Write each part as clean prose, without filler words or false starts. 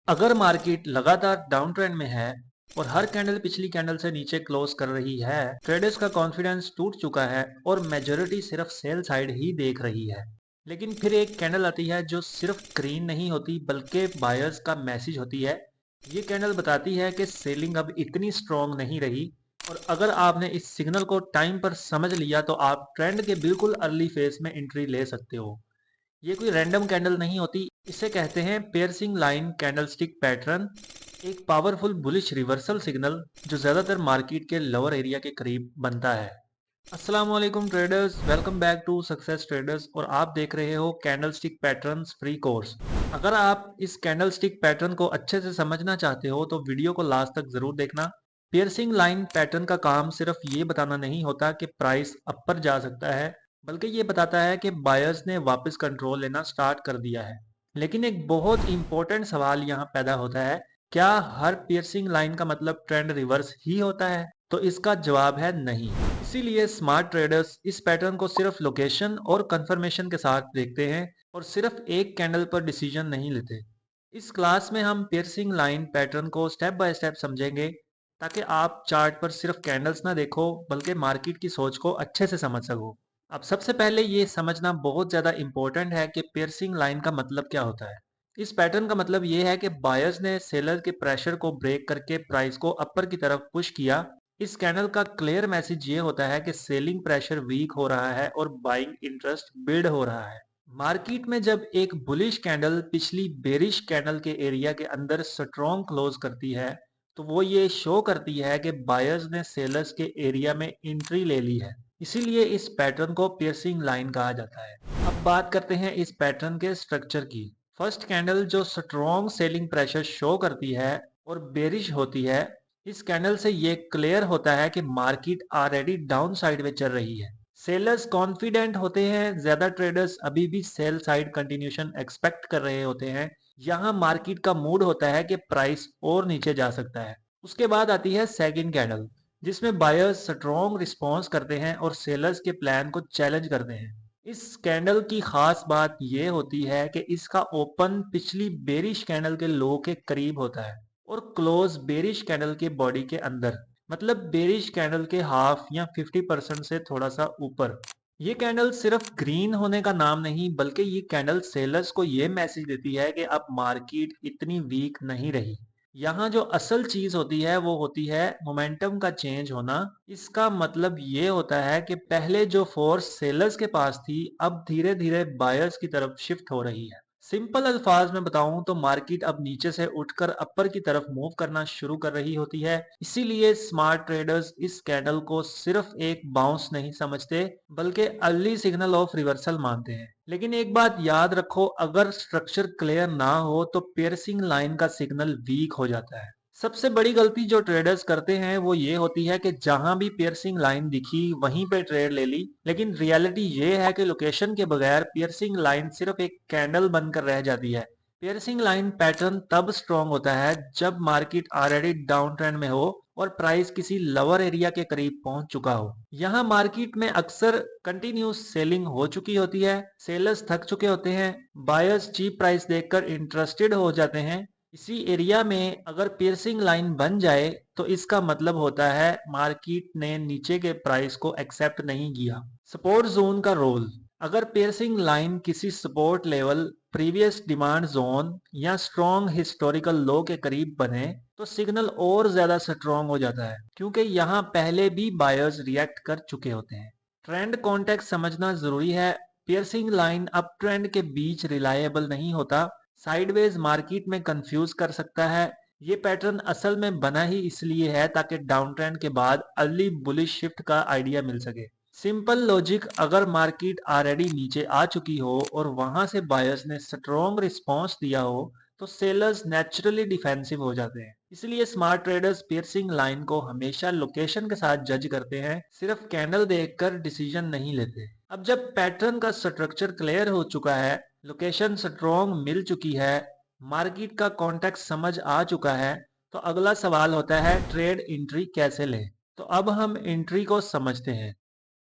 अगर मार्केट लगातार down trend में है और हर कैंडल पिछली कैंडल से नीचे क्लोज कर रही है, ट्रेडर्स का कॉन्फिडेंस टूट चुका है और मेजोरिटी सिर्फ सेल साइड ही देख रही है। लेकिन फिर एक कैंडल आती है जो सिर्फ ग्रीन नहीं होती बल्कि बायर्स का मैसेज होती है। ये कैंडल बताती है कि सेलिंग अब इतनी स्ट्रांग नहीं रही, और अगर आपने इस सिग्नल को टाइम पर समझ लिया तो आप ट्रेंड के बिल्कुल अर्ली फेज में एंट्री ले सकते हो। ये कोई रैंडम कैंडल नहीं होती, इसे कहते हैं पियर्सिंग लाइन कैंडलस्टिक पैटर्न। एक पावरफुल बुलिश रिवर्सल सिग्नल जो ज्यादातर मार्केट के लोअर एरिया के करीब बनता है। अस्सलाम वालेकुम traders, welcome back to success traders और आप देख रहे हो कैंडलस्टिक पैटर्न्स फ्री कोर्स। अगर आप इस कैंडलस्टिक पैटर्न को अच्छे से समझना चाहते हो तो वीडियो को लास्ट तक जरूर देखना। पियर्सिंग लाइन पैटर्न का काम सिर्फ ये बताना नहीं होता कि प्राइस अपर जा सकता है, बल्कि ये बताता है कि बायर्स ने वापस कंट्रोल लेना स्टार्ट कर दिया है। लेकिन एक बहुत इंपॉर्टेंट सवाल यहाँ पैदा होता है, क्या हर पियर्सिंग लाइन का मतलब ट्रेंड रिवर्स ही होता है? तो इसका जवाब है नहीं। इसीलिए स्मार्ट ट्रेडर्स इस पैटर्न को सिर्फ लोकेशन और कंफर्मेशन के साथ देखते हैं और सिर्फ एक कैंडल पर डिसीजन नहीं लेते। इस क्लास में हम पियर्सिंग लाइन पैटर्न को स्टेप बाय स्टेप समझेंगे, ताकि आप चार्ट पर सिर्फ कैंडल्स ना देखो बल्कि मार्केट की सोच को अच्छे से समझ सको। अब सबसे पहले ये समझना बहुत ज़्यादा इम्पोर्टेंट है कि पियर्सिंग लाइन का मतलब क्या होता है। इस पैटर्न का मतलब ये है कि बायर्स ने सेलर के प्रेशर को ब्रेक करके प्राइस को अपर की तरफ पुश किया। इस कैंडल का क्लियर मैसेज ये होता है कि सेलिंग प्रेशर वीक हो रहा है और बाइंग इंटरेस्ट बिल्ड हो रहा है। मार्केट में जब एक बुलिश कैंडल पिछली बेरिश कैंडल के एरिया के अंदर स्ट्रॉन्ग क्लोज करती है, तो वो ये शो करती है कि बायर्स ने सेलर्स के एरिया में एंट्री ले ली है। इसीलिए इस पैटर्न को पियर्सिंग लाइन कहा जाता है। अब बात करते हैं इस पैटर्न के स्ट्रक्चर की। फर्स्ट कैंडल जो स्ट्रॉन्ग सेलिंग प्रेशर शो करती है और बेरिश होती है, इस कैंडल से ये क्लियर होता है कि मार्केट ऑलरेडी डाउन साइड में चल रही है। सेलर्स कॉन्फिडेंट होते हैं, ज्यादा ट्रेडर्स अभी भी सेल साइड कंटिन्यूशन एक्सपेक्ट कर रहे होते हैं। यहाँ मार्केट का मूड होता है कि प्राइस और नीचे जा सकता है। उसके बाद आती है सेकंड कैंडल, जिसमें बायर्स स्ट्रॉन्ग रिस्पॉन्स करते हैं और सेलर्स के प्लान को चैलेंज करते हैं। इस कैंडल की खास बात यह होती है कि इसका ओपन पिछली बेरिश कैंडल के लो के करीब होता है और क्लोज बेरिश कैंडल के बॉडी के अंदर, मतलब बेरिश कैंडल के हाफ या 50% से थोड़ा सा ऊपर। ये कैंडल सिर्फ ग्रीन होने का नाम नहीं, बल्कि ये कैंडल सेलर्स को ये मैसेज देती है कि अब मार्केट इतनी वीक नहीं रही। यहाँ जो असल चीज होती है वो होती है मोमेंटम का चेंज होना। इसका मतलब ये होता है कि पहले जो फोर्स सेलर्स के पास थी अब धीरे धीरे बायर्स की तरफ शिफ्ट हो रही है। सिंपल अल्फाज में बताऊं तो मार्केट अब नीचे से उठकर अपर की तरफ मूव करना शुरू कर रही होती है। इसीलिए स्मार्ट ट्रेडर्स इस कैंडल को सिर्फ एक बाउंस नहीं समझते बल्कि अर्ली सिग्नल ऑफ रिवर्सल मानते हैं। लेकिन एक बात याद रखो, अगर स्ट्रक्चर क्लियर ना हो तो पियर्सिंग लाइन का सिग्नल वीक हो जाता है। सबसे बड़ी गलती जो ट्रेडर्स करते हैं वो ये होती है कि जहां भी पियर्सिंग लाइन दिखी वहीं पे ट्रेड ले ली। लेकिन रियलिटी ये है कि लोकेशन के बगैर पियर्सिंग लाइन सिर्फ एक कैंडल बनकर रह जाती है। पियर्सिंग लाइन पैटर्न तब स्ट्रांग होता है जब मार्केट ऑलरेडी डाउन ट्रेंड में हो और प्राइस किसी लोअर एरिया के करीब पहुंच चुका हो। यहाँ मार्केट में अक्सर कंटिन्यूस सेलिंग हो चुकी होती है, सेलर्स थक चुके होते हैं, बायर्स चीप प्राइस देखकर इंटरेस्टेड हो जाते हैं। इसी एरिया में अगर पियर्सिंग लाइन बन जाए तो इसका मतलब होता है मार्केट ने नीचे के प्राइस को एक्सेप्ट नहीं किया। सपोर्ट जोन का रोल, अगर पियर्सिंग लाइन किसी support level, previous demand zone या स्ट्रॉन्ग हिस्टोरिकल लो के करीब बने तो सिग्नल और ज्यादा स्ट्रॉन्ग हो जाता है, क्योंकि यहाँ पहले भी बायर्स रिएक्ट कर चुके होते हैं। ट्रेंड कॉन्टेक्स्ट समझना जरूरी है। पियर्सिंग लाइन अप ट्रेंड के बीच रिलायबल नहीं होता, साइडवेज मार्केट में कंफ्यूज कर सकता है। ये पैटर्न असल में बना ही इसलिए है ताकि डाउन ट्रेंड के बाद अर्ली बुलिश शिफ्ट का आइडिया मिल सके। सिंपल लॉजिक, अगर मार्केट ऑलरेडी नीचे आ चुकी हो और वहां से बायर्स ने स्ट्रॉन्ग रिस्पांस दिया हो तो सेलर्स नेचुरली डिफेंसिव हो जाते हैं। इसलिए स्मार्ट ट्रेडर्स पियर्सिंग लाइन को हमेशा लोकेशन के साथ जज करते हैं, सिर्फ कैंडल देखकर डिसीजन नहीं लेते। अब जब पैटर्न का स्ट्रक्चर क्लियर हो चुका है, लोकेशन स्ट्रॉन्ग मिल चुकी है, मार्केट का कॉन्टेक्स्ट समझ आ चुका है, तो अगला सवाल होता है ट्रेड एंट्री कैसे लें। तो अब हम एंट्री को समझते हैं।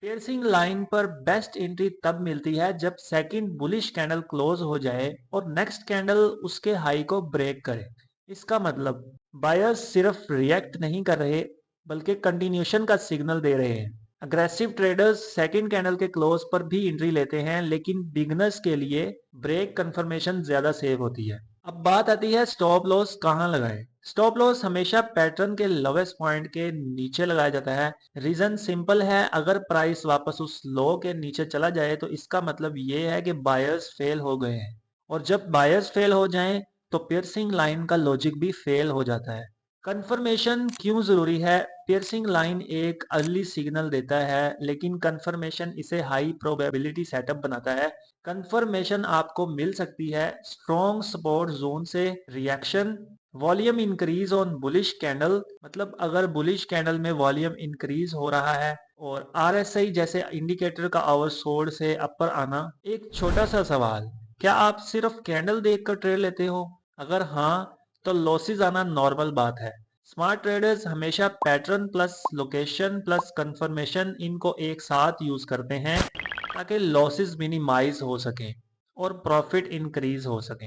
पियर्सिंग लाइन पर बेस्ट एंट्री तब मिलती है जब सेकंड बुलिश कैंडल क्लोज हो जाए और नेक्स्ट कैंडल उसके हाई को ब्रेक करे। इसका मतलब बायर्स सिर्फ रिएक्ट नहीं कर रहे बल्कि कंटिन्यूशन का सिग्नल दे रहे हैं। अग्रेसिव ट्रेडर्स सेकंड कैंडल के क्लोज पर भी एंट्री लेते हैं, लेकिन बिगनर्स के लिए ब्रेक कंफर्मेशन ज्यादा सेफ होती है। अब बात आती है स्टॉप लॉस कहाँ लगाएं। स्टॉप लॉस हमेशा पैटर्न के लोवेस्ट पॉइंट के नीचे लगाया जाता है। रीजन सिंपल है, अगर प्राइस वापस उस लो के नीचे चला जाए तो इसका मतलब ये है कि बायर्स फेल हो गए हैं, और जब बायर्स फेल हो जाएं तो पियर्सिंग लाइन का लॉजिक भी फेल हो जाता है। कंफर्मेशन क्यों जरूरी है? पियर्सिंग लाइन एक अर्ली सिग्नल देता है, लेकिन कंफर्मेशन इसे हाई प्रोबेबिलिटी सेटअप बनाता है। कंफर्मेशन आपको मिल सकती है स्ट्रॉन्ग सपोर्ट जोन से reaction, volume increase on bullish candle, मतलब अगर बुलिश कैंडल में वॉल्यूम इंक्रीज हो रहा है, और आरएसआई जैसे इंडिकेटर का ओवरसोल्ड से अपर आना। एक छोटा सा सवाल, क्या आप सिर्फ कैंडल देखकर ट्रेड लेते हो? अगर हाँ, तो लॉसेस आना नॉर्मल बात है। स्मार्ट ट्रेडर्स हमेशा pattern plus location plus confirmation इनको एक साथ यूज करते हैं ताकि लॉसेस मिनिमाइज हो सके और प्रॉफिट इंक्रीज हो सके।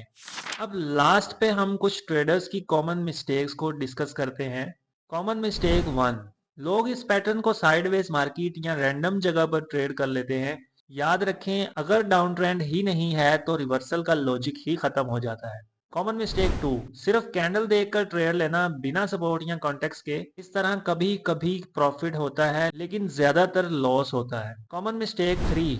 अब लास्ट पे हम कुछ ट्रेडर्स की कॉमन मिस्टेक्स को डिस्कस करते हैं। कॉमन मिस्टेक वन, लोग इस पैटर्न को साइडवेज मार्केट या रैंडम जगह पर ट्रेड कर लेते हैं। याद रखें, अगर डाउन ट्रेंड ही नहीं है तो रिवर्सल का लॉजिक ही खत्म हो जाता है। कॉमन मिस्टेक टू, सिर्फ कैंडल देखकर ट्रेड लेना बिना सपोर्ट या कॉन्टेक्स्ट के। इस तरह कभी कभी प्रॉफिट होता है लेकिन ज्यादातर लॉस होता है। कॉमन मिस्टेक थ्री,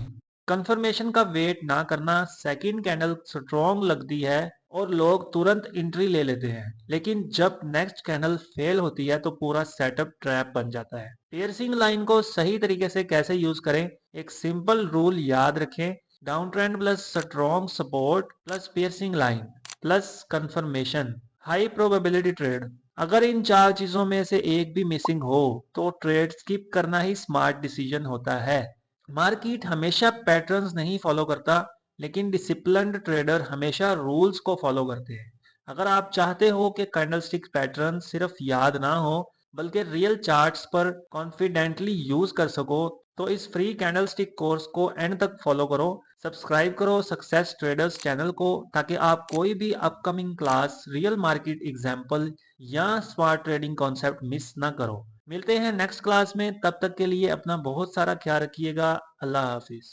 कंफर्मेशन का वेट ना करना। सेकंड कैंडल स्ट्रॉन्ग लगती है और लोग तुरंत एंट्री ले लेते हैं, लेकिन जब नेक्स्ट कैंडल फेल होती है तो पूरा सेटअप ट्रैप बन जाता है। पियर्सिंग लाइन को सही तरीके से कैसे यूज करें? एक सिंपल रूल याद रखें, down trend plus strong support plus piercing line plus confirmation, high probability trade. अगर इन चार चीजों में से एक भी मिसिंग हो तो ट्रेड स्किप करना ही स्मार्ट डिसीजन होता है। मार्केट हमेशा पैटर्न्स नहीं फॉलो करता, लेकिन डिसिप्लिन्ड ट्रेडर हमेशा रूल्स को फॉलो करते हैं। अगर आप चाहते हो कि कैंडलस्टिक पैटर्न सिर्फ याद ना हो बल्कि रियल चार्ट्स पर कॉन्फिडेंटली यूज कर सको, तो इस फ्री कैंडलस्टिक कोर्स को एंड तक फॉलो करो। सब्सक्राइब करो सक्सेस ट्रेडर्स चैनल को ताकि आप कोई भी upcoming class, real market example या स्मार्ट ट्रेडिंग कॉन्सेप्ट मिस ना करो। मिलते हैं नेक्स्ट क्लास में, तब तक के लिए अपना बहुत सारा ख्याल रखिएगा। अल्लाह हाफिज।